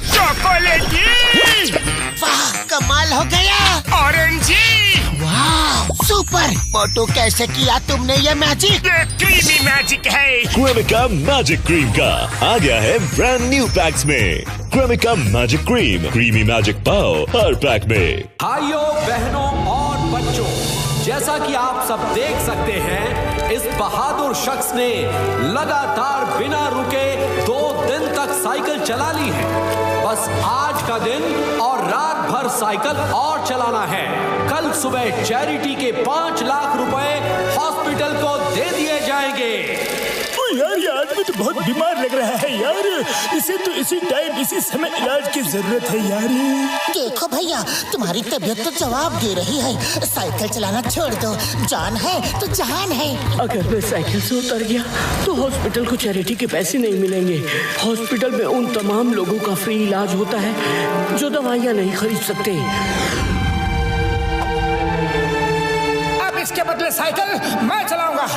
चॉकलेटी। वाह, कमाल हो गया। ऑरेंजी। वाह, सुपर। मोटू, कैसे किया तुमने ये मैजिक? ये क्रीमी मैजिक है। क्रेमिका मैजिक क्रीम का आ गया है ब्रांड न्यू पैक्स में। Cremica magic cream, creamy magic पाओ हर पैक में। भाइयों, बहनों और बच्चों, जैसा कि आप सब देख सकते हैं, इस बहादुर शख्स ने लगातार बिना रुके 2 दिन तक साइकिल चला ली है। बस आज का दिन और रात भर साइकिल और चलाना है। कल सुबह चैरिटी के 5 लाख रुपए हॉस्पिटल को दे दिए जाएंगे। यार, ये आदमी तो बहुत बीमार लग रहा है यार। इसे तो इसी टाइम इसी समय इलाज की जरूरत है यार। देखो भैया, तुम्हारी तबीयत तो जवाब दे रही है। साइकिल चलाना छोड़ दो। जान है तो जहान है। अगर मैं साइकिल से उतर गया तो हॉस्पिटल को चैरिटी के पैसे नहीं मिलेंगे। हॉस्पिटल में उन तमाम लोगों का फ्री इलाज होता है जो दवाइयाँ नहीं खरीद सकते। अब इसके बदले साइकिल मैं चलाऊंगा।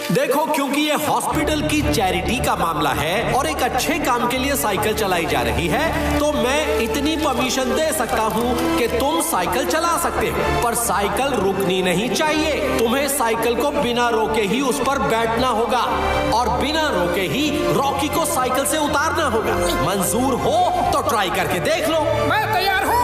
देखो, क्योंकि ये हॉस्पिटल की चैरिटी का मामला है और एक अच्छे काम के लिए साइकिल चलाई जा रही है, तो मैं इतनी परमिशन दे सकता हूँ कि तुम साइकिल चला सकते हो, पर साइकिल रुकनी नहीं चाहिए। तुम्हें साइकिल को बिना रोके ही उस पर बैठना होगा और बिना रोके ही रॉकी को साइकिल से उतारना होगा। मंजूर हो तो ट्राई करके देख लो। मैं तैयार हूँ।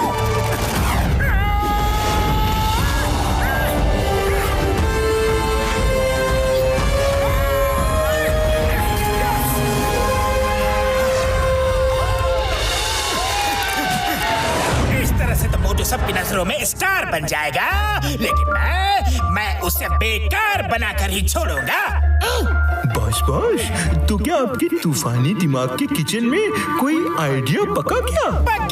मोटू सबकी नजरों में स्टार बन जाएगा, लेकिन मैं उसे बेकार बनाकर ही छोड़ूंगा। बॉस, तो क्या आपके तूफानी दिमाग के किचन में कोई आइडिया पका क्या? पक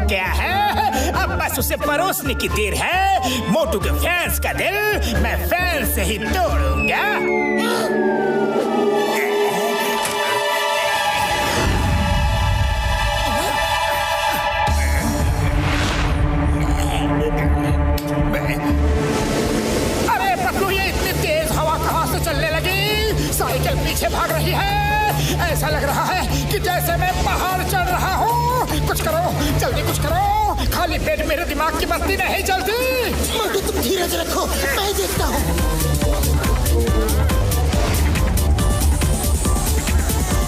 गया है। अब बस उसे परोसने की देर है। मोटू के फैंस का दिल मैं फैन से ही तोड़ूंगा। चलने लगी। साइकिल पीछे भाग रही है। ऐसा लग रहा है कि जैसे मैं पहाड़ चढ़ रहा हूँ। कुछ करो, जल्दी कुछ करो। खाली पेट मेरे दिमाग की बत्ती नहीं जलती। मोटू, तुम धीरज रखो, मैं देखता हूँ।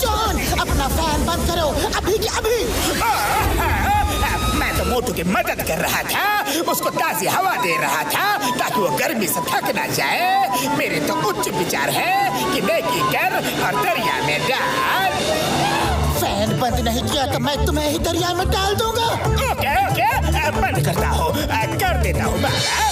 जॉन, अपना फैन बंद करो अभी के अभी। मैं तो मोटू की मदद कर रहा था, उसको ताज़ी हवा दे रहा था ताकि वो गर्मी से थक ना जाए। मेरे तो उच्च विचार है कि नेकी कर और दरिया में डाल। फैन बंद नहीं किया तो मैं तुम्हें ही दरिया में डाल दूंगा। ओके, बंद करता हूँ, कर देता हूँ बाबा।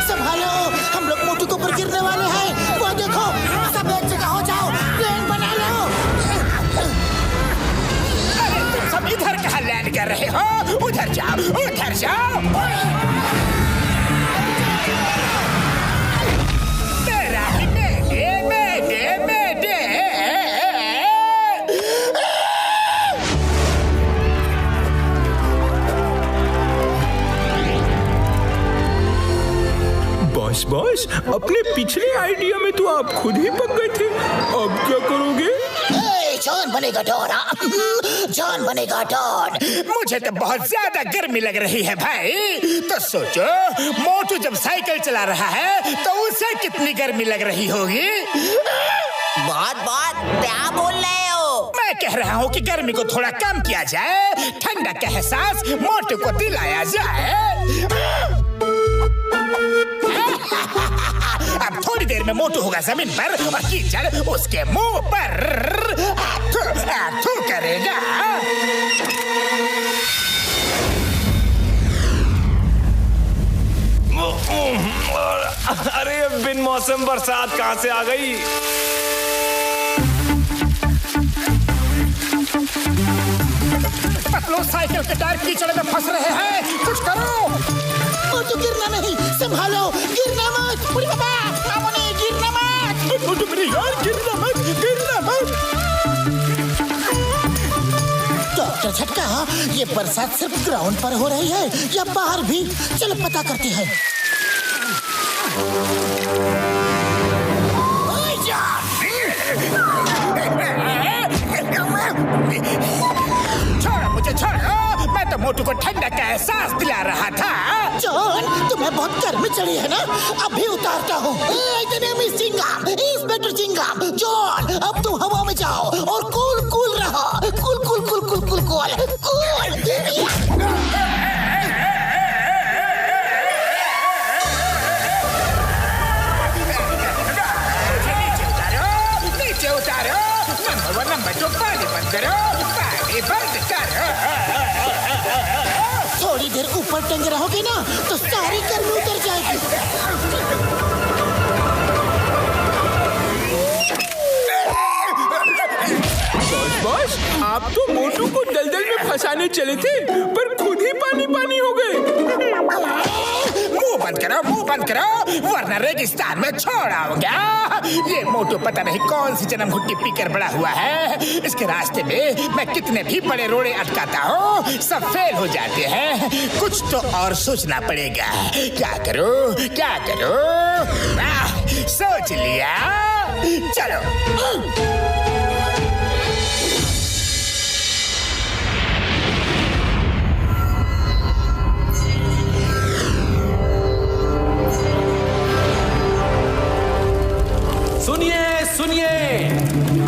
संभालो, हम लोग मोटू के ऊपर गिरने वाले हैं। वो देखो, सब एक जगह हो जाओ, प्लेन बना लो। अरे तुम सब इधर कहाँ लैंड कर रहे हो? उधर जाओ, उधर जाओ। मेरा ही मेडे। बॉस, अपने पिछले आइडिया में तो आप खुद ही पक गए थे। अब क्या करोगे? जॉन बनेगा डॉन। जॉन बनेगा डॉन। मुझे तो बहुत ज्यादा गर्मी लग रही है भाई। तो सोचो, मोटू जब साइकिल चला रहा है तो उसे कितनी गर्मी लग रही होगी। बहुत क्या बोल रहे हो? मैं कह रहा हूँ कि गर्मी को थोड़ा कम किया जाए, ठंडक का एहसास मोटू को दिलाया जाए। अब थोड़ी देर में मोटू होगा जमीन पर और कीचड़ उसके मुंह पर थू करेगा। अरे बिन मौसम बरसात कहाँ से आ गई? पतलू साइकिल के टायर कीचड़ में फंस रहे हैं, कुछ करो। मोटू गिरना नहीं, संभालो, गिरना मत। उड़ी बाबा, मामूनी गिरना मत। मोटू मेरे यार, गिरना मत, गिरना मत। डॉक्टर झटका, ये बरसात सिर्फ ग्राउंड पर हो रही है या बाहर भी? चलो पता करते हैं। छोड़ो मुझे, छोड़ो। मैं तो मोटू को ठंडक का एहसास दिला रहा था। जॉन, तुम्हें बहुत गर्मी चढ़ी है ना? अभी उतारता हूँ। इंस्पेक्टर चिंगाम, जॉन, अब तुम हवा में जाओ और कूल कूल रहो। Cool cool cool cool cool cool cool. नीचे उतारो। नंबर 1, नंबर 2, पानी बंद करो, पानी बंद करो। थोड़ी देर ऊपर टंगे रहोगे ना तो सारी गर्मी उतर जाएगी। बॉस, आप तो मोटू को दलदल में फंसाने चले थे, पर खुद ही पानी पानी हो गए। मुंह बंद करो, मुंह बंद करो, वरना रेगिस्तान में छोड़ आऊंगा। ये मोटू पता नहीं कौन सी जन्म घुट्टी पीकर बड़ा हुआ है। इसके रास्ते में मैं कितने भी बड़े रोड़े अटकाता हूँ, सब फेल हो जाते हैं। कुछ तो और सोचना पड़ेगा। क्या करूँ, क्या करूँ? सोच लिया, चलो। सुनिए सुनिए,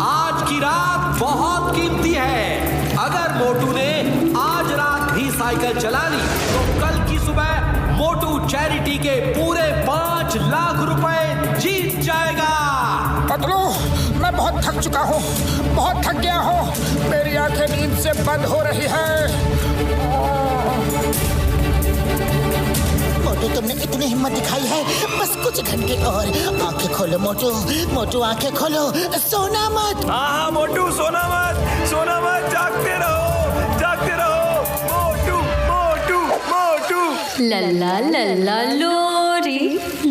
आज की रात बहुत कीमती है। अगर मोटू ने आज रात भी साइकिल चला ली तो कल की सुबह मोटू चैरिटी के पूरे 5 लाख रुपए जीत जाएगा। पतलू, मैं बहुत थक चुका हूँ, बहुत थक गया हूँ। मेरी आंखें नींद से बंद हो रही है। मोटू, तुमने इतनी हिम्मत दिखाई है, बस कुछ घंटे और। आंखें खोलो मोटू, मोटू आंखें खोलो, सोना मत। हाँ मोटू, सोना मत, सोना मत, जागते रहो, जागते रहो। मोटू मोटू मोटू। लल्ला लल्ला लोरी,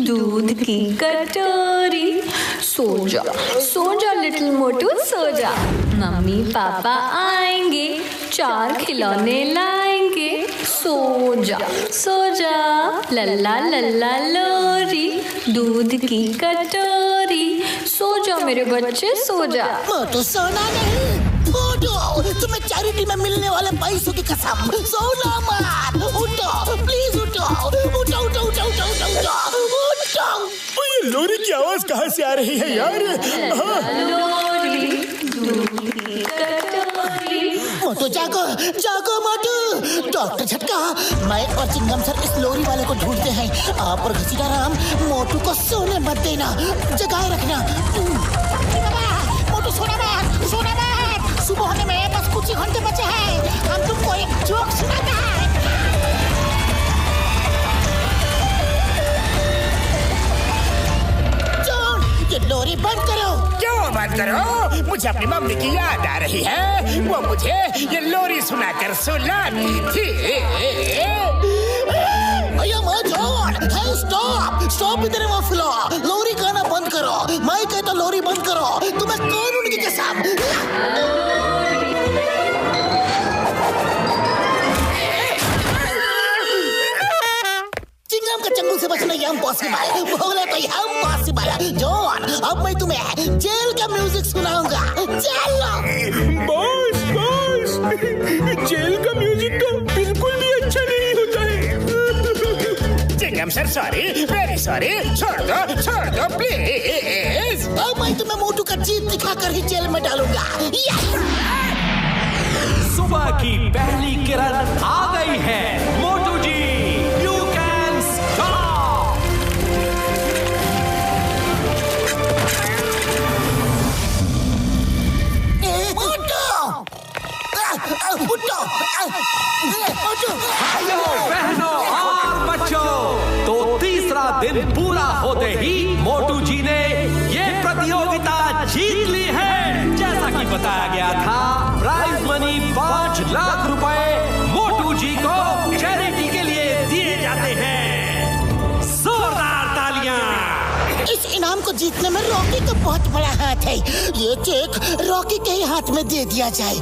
दूध की कटोरी। सो जा लिटिल मोटू, सो जा। मम्मी पापा आएंगे, 4 खिलौने लाएंगे। सो जा लल्ला लल्ला लोरी, दूध की कटोरी। सो जा मेरे बच्चे, सो जा। मोटू सोना नहीं। मोटू, तुम्हें चैरिटी में मिलने वाले पैसों की कसम, सोना मत। उठो प्लीज, उठो उठो उठो उठो उठो उठो उठो। ये लोरी की आवाज कहाँ से आ रही है यार? लोरी, दूध की कटोरी। मोटू जागो, जागो मोटू। डॉक्टर झटका, मैं और चिंगम सर इस लोरी वाले को ढूंढते हैं। आप और घसीटाराम मोटू को सोने मत देना, जगाए रखना। मोटू सोना मत, सोना मत। सुबह होने में बस कुछ ही घंटे बचे हैं। हम तुमको एक जोक सुनाते हैं। ये लोरी बंद करो। क्यों बंद करो? मुझे अपनी मम्मी की याद आ रही है। वो मुझे ये लोरी सुनाकर सुलाती थी। स्टॉप इधर वो फ्लो। लोरी गाना बंद करो। मैं कहता लोरी बंद करो। तुम्हें कानून की कसम। चिंगम का चंगुल से बचना इम्पॉसिबल, बोले तो इम्पॉसिबल। जॉन, अब मैं तुम्हें जेल का म्यूजिक सुनाऊंगा। चलो। बॉस बॉस, जेल का म्यूजिक तो बिल्कुल भी अच्छा नहीं होता है। चिंगम सर, सॉरी, वेरी सॉरी। छोड़ दो प्लीज। अब मैं तुम्हें मोटू का जीत दिखाकर ही जेल में डालूंगा। सुबह की पहली किरण आ गई है। मोटू जी, यू कैन स्टॉप। भाइयों बहनों और बच्चों, तो तीसरा दिन पूरा होते ही मोटू जी ने ये प्रतियोगिता जीत ली है। जैसा कि बताया गया था, प्राइज मनी 5 लाख रुपए इनाम को जीतने में रॉकी का बहुत बड़ा हाथ है। ये चेक रॉकी के ही हाथ में दे दिया जाए।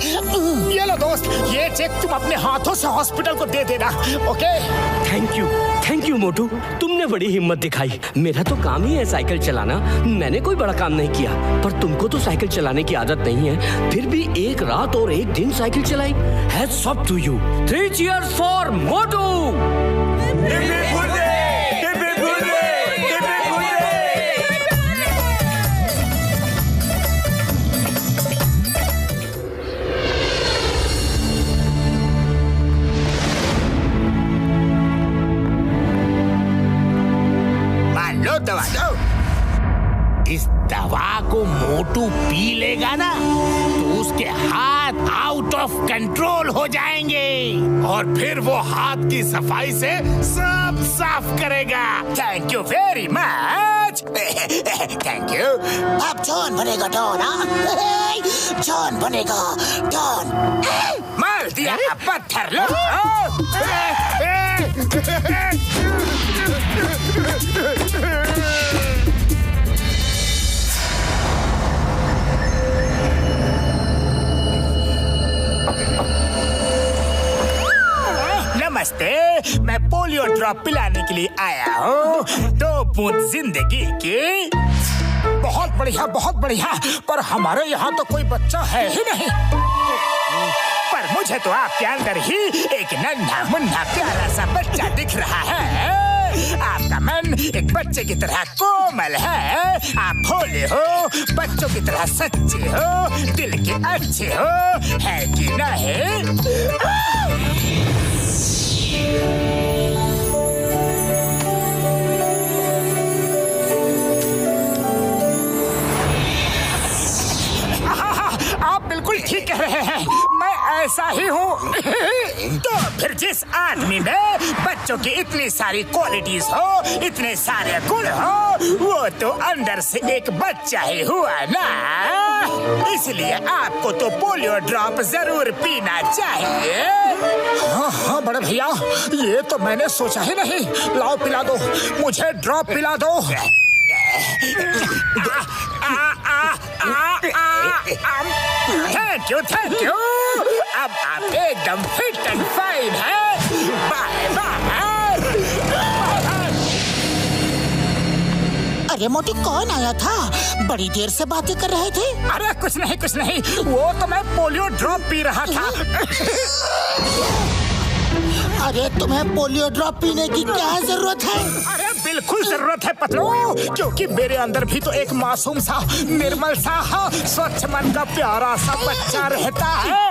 ये लो दोस्त, ये चेक तुम अपने हाथों से हॉस्पिटल को दे देना, ओके? थैंक यू मोटू, तुमने बड़ी हिम्मत दिखाई। मेरा तो काम ही है साइकिल चलाना, मैंने कोई बड़ा काम नहीं किया। पर तुमको तो साइकिल चलाने की आदत नहीं है, फिर भी एक रात और एक दिन साइकिल चलाई। Hats off to you. 3 cheers for मोटू। दवा दो। इस दवा को मोटू पी लेगा ना तो उसके हाथ आउट ऑफ कंट्रोल हो जाएंगे और फिर वो हाथ की सफाई से सब साफ करेगा। Thank you very much. Thank you. अब जॉन बनेगा डॉन। जॉन बनेगा डॉन। मार दिया पत्थर लो। नमस्ते, मैं पोलियो ड्रॉप पिलाने के लिए आया हूँ। 2 बूंद जिंदगी की। बहुत बढ़िया, बहुत बढ़िया। पर हमारे यहाँ तो कोई बच्चा है ही नहीं। पर मुझे तो आपके अंदर ही एक नन्हा मुन्ना प्यारा सा बच्चा दिख रहा है। आपका मन एक बच्चे की तरह कोमल है। आप भोले हो, बच्चों की तरह सच्चे हो, दिल के अच्छे हो, है कि नहीं? आप बिल्कुल ठीक कह रहे हैं, मैं ऐसा ही हूँ। तो फिर जिस आदमी में बच्चों की इतनी सारी क्वालिटीज हो, इतने सारे गुण हो, वो तो अंदर से एक बच्चा ही हुआ ना। इसलिए आपको तो पोलियो ड्रॉप जरूर पीना चाहिए। हाँ बड़े भैया, ये तो मैंने सोचा ही नहीं। लाओ पिला दो, मुझे ड्रॉप पिला दो। Thank you. अब आप एकदम फिट एंड फाइन हैं। Bye bye. अरे मोटू, कौन आया था? बड़ी देर से बातें कर रहे थे। अरे कुछ नहीं, वो तो मैं पोलियो ड्रॉप पी रहा था। अरे तुम्हें पोलियो ड्रॉप पीने की क्या जरूरत है? अरे बिल्कुल जरूरत है पतलू, क्योंकि मेरे अंदर भी तो एक मासूम सा, निर्मल सा, स्वच्छ मन का प्यारा सा बच्चा रहता है।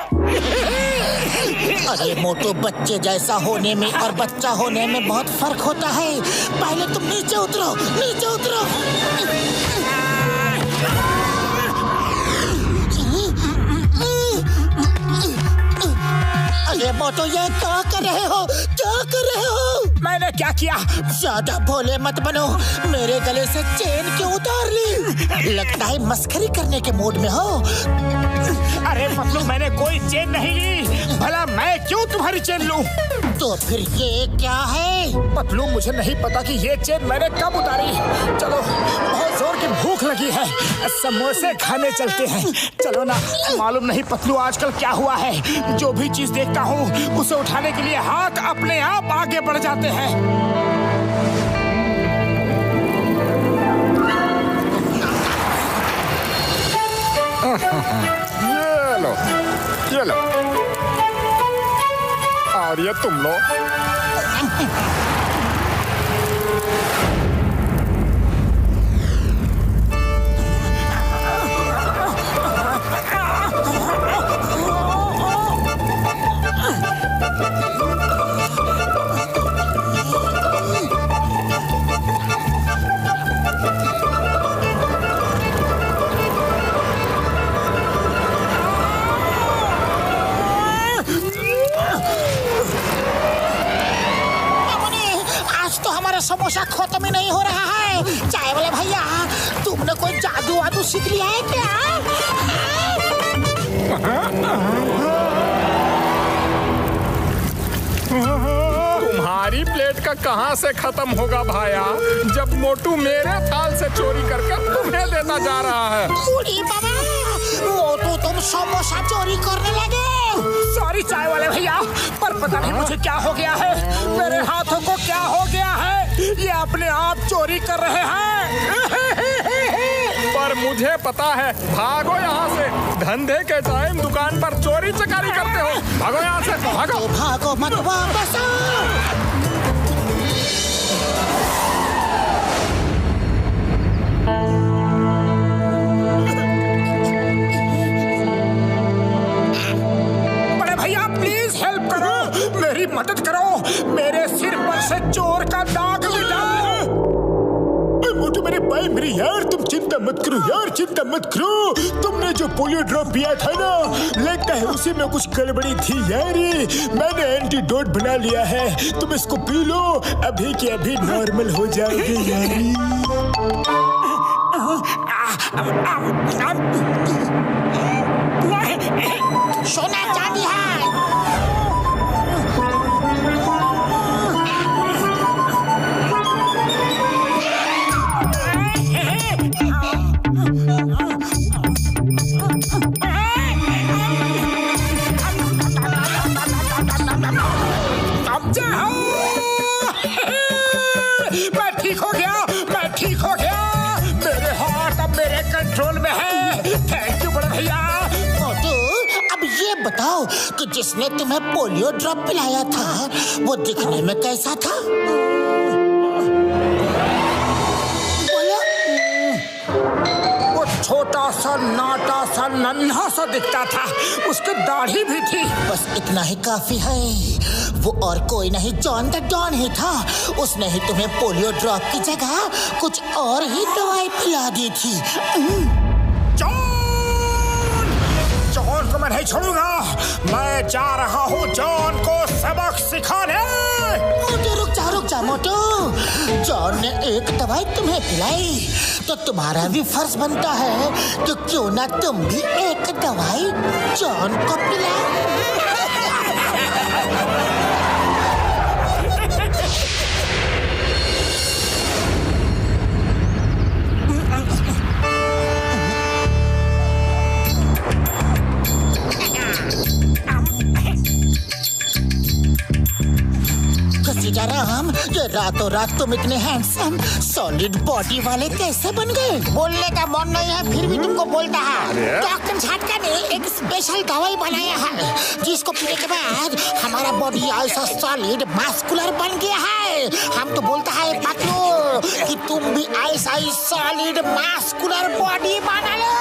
अरे मोटू, बच्चे जैसा होने में और बच्चा होने में बहुत फर्क होता है। पहले तुम नीचे उतरो, नीचे उतरो। अरे मोटू, ये क्या कर रहे हो? क्या कर रहे हो? मैंने क्या किया? ज्यादा भोले मत बनो। मेरे गले से चेन क्यों उतार ली? लगता है मस्करी करने के मूड में हो। अरे पतलू, मैंने कोई चेन नहीं ली। भला मैं क्यों तुम्हारी चेन लूं? तो फिर ये क्या है? पतलू, मुझे नहीं पता कि ये चेन मैंने कब उतारी। चलो, बहुत जोर की भूख लगी है, समोसे खाने चलते हैं। चलो ना। मालूम नहीं पतलू आजकल क्या हुआ है, जो भी चीज देखता हूँ उसे उठाने के लिए हाथ अपने आप आगे बढ़ जाते हैं। ये लो और ये तुम लो। समोसा खत्म ही नहीं हो रहा है। चाय वाले भैया, तुमने कोई जादू वादू सीख लिया है क्या? भारी प्लेट का कहाँ से खत्म होगा भाया, जब मोटू मेरे थाल से चोरी करके तुम्हें देता जा रहा है। बूढ़ी बाबा, मोटू तुम समोसा चोरी करने लगे। सॉरी चाय वाले भैया, पर पता नहीं मुझे क्या हो गया है, मेरे हाथों को क्या हो गया है, ये अपने आप चोरी कर रहे हैं। पर मुझे पता है, भागो यहाँ से, धंधे के टाइम दुकान पर चोरी चकारी करते हो, भागो यहाँ से, भागो। भागो मत, वापस आओ। बड़े भैया प्लीज हेल्प करो, मेरी मदद करो, मेरे सिर पर से चोर का दाग मिटा। मोटू मेरे भाई मेरी यार, तुम चिंता मत करो यार, चिंता मत करो। तुमने जो पोलियो ड्रॉप पिया था ना, लगता है उसी में कुछ गड़बड़ी थी यार। मैंने एंटीडोट बना लिया है, तुम इसको पी लो, अभी के अभी नॉर्मल हो जाओगे यार। सोना चांदी है। मैं ठीक हो गया, मैं ठीक हो गया, मेरे हाथ अब मेरे कंट्रोल में है। थैंक यू बड़े भैया। मोटू, अब ये बताओ कि जिसने तुम्हें पोलियो ड्रॉप पिलाया था वो दिखने में कैसा था? बोलो। वो छोटा सा, नाटा सा, नन्हा सा दिखता था, उसकी दाढ़ी भी थी। बस इतना ही काफी है। वो और कोई नहीं, जॉन द डॉन ही था। उसने ही तुम्हें पोलियो ड्रॉप की जगह कुछ और ही दवाई पिला दी थी। जॉन को मैं नहीं छोड़ूंगा, मैं जा रहा हूँ जॉन को सबक सिखाने। मोटू रुक जा मोटू, जॉन ने एक दवाई तुम्हें पिलाई तो तुम्हारा भी फर्ज बनता है कि क्यों ना तुम भी एक दवाई जॉन को पिलाओ। राम, ये रातों रात तुम इतने हैंडसम सॉलिड बॉडी वाले कैसे बन गए? बोलने का मन नहीं है फिर भी तुमको बोलता है। डॉक्टर झटका ने एक स्पेशल दवाई बनाया है जिसको पीने के बाद हमारा बॉडी ऐसा सॉलिड मस्कुलर बन गया है। हम तो बोलता है पतलू कि तुम भी ऐसा ही सॉलिड मस्कुलर बॉडी बना लो।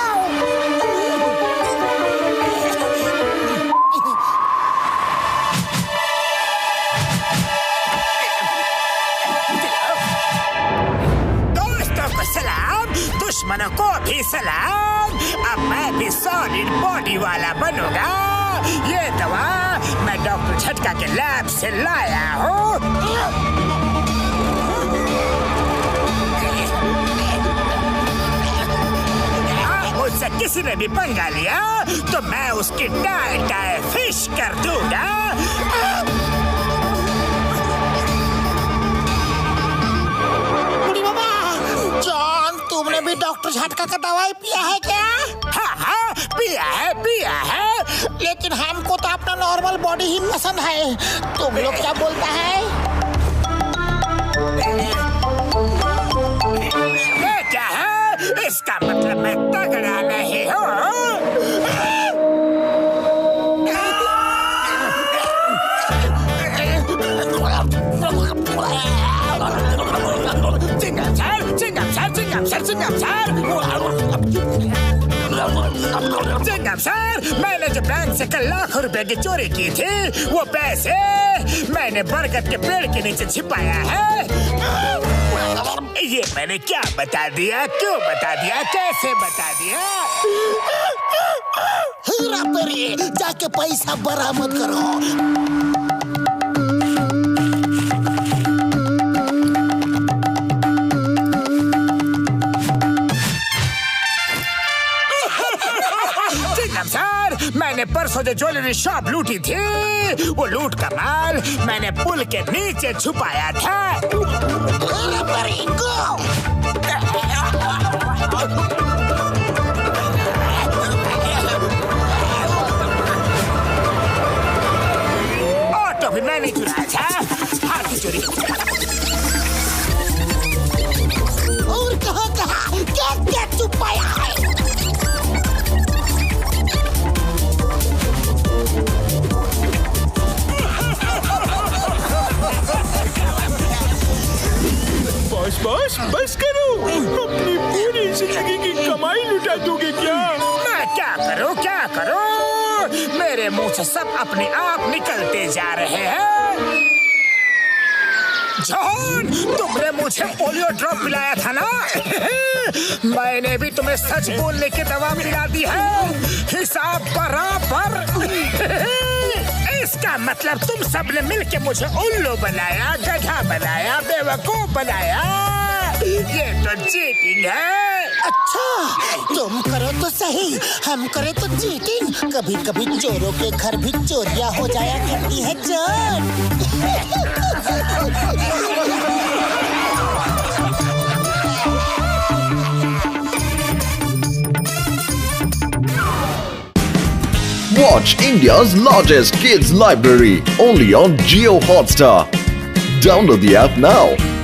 दुश्मनों को भी सलाम, अब मैं भी सॉलिड बॉडी वाला बनूंगा। ये दवा मैं डॉक्टर झटका के लैब से लाया हूँ। मुझसे किसी ने भी पंगा लिया तो मैं उसकी टाई टाई फिश कर दूंगा। तुमने भी डॉक्टर झटका का दवाई पिया है क्या? हाँ, पिया है। लेकिन हमको तो अपना नॉर्मल बॉडी ही पसंद है। तुम लोग क्या बोलता है? ये क्या है? इसका मतलब मैं तगड़ा नहीं हूँ। चिंगम सर, मैंने जो बैंक से कल लाखों रुपए की चोरी की थी वो पैसे मैंने बरगद के पेड़ के नीचे छिपाया है। ये मैंने क्या बता दिया, क्यों बता दिया, कैसे बता दिया? हीरा पेरी, जाके पैसा बरामद करो। मैंने परसों परसों जो ज्वेलरी शॉप लूटी थी, वो लूट का माल मैंने पुल के नीचे छुपाया था। ऑटो भी मैंने चुराया था, हाथी चोरी। और कहाँ क्या क्या छुपाया है? बस करो, अपनी पूरी जिंदगी की कमाई लुटा दोगे क्या? मैं क्या करूं? मेरे मुंह से सब अपने आप निकलते जा रहे हैं। जॉन, तुमने मुझे पोलियो ड्रॉप पिलाया था ना? मैंने भी तुम्हें सच बोलने की दवा पिला दी है, हिसाब बराबर। इसका मतलब तुम सबने मिलके मुझे उल्लू बनाया, गधा बनाया, बेवकूफ बनाया। ये तो चीटिंग है। अच्छा, तुम करो तो सही, हम करे तो चीटिंग। कभी कभी चोरों के घर भी चोरियां हो जाया करती है जान। Watch India's largest kids library only on Jio Hotstar. Download the app now.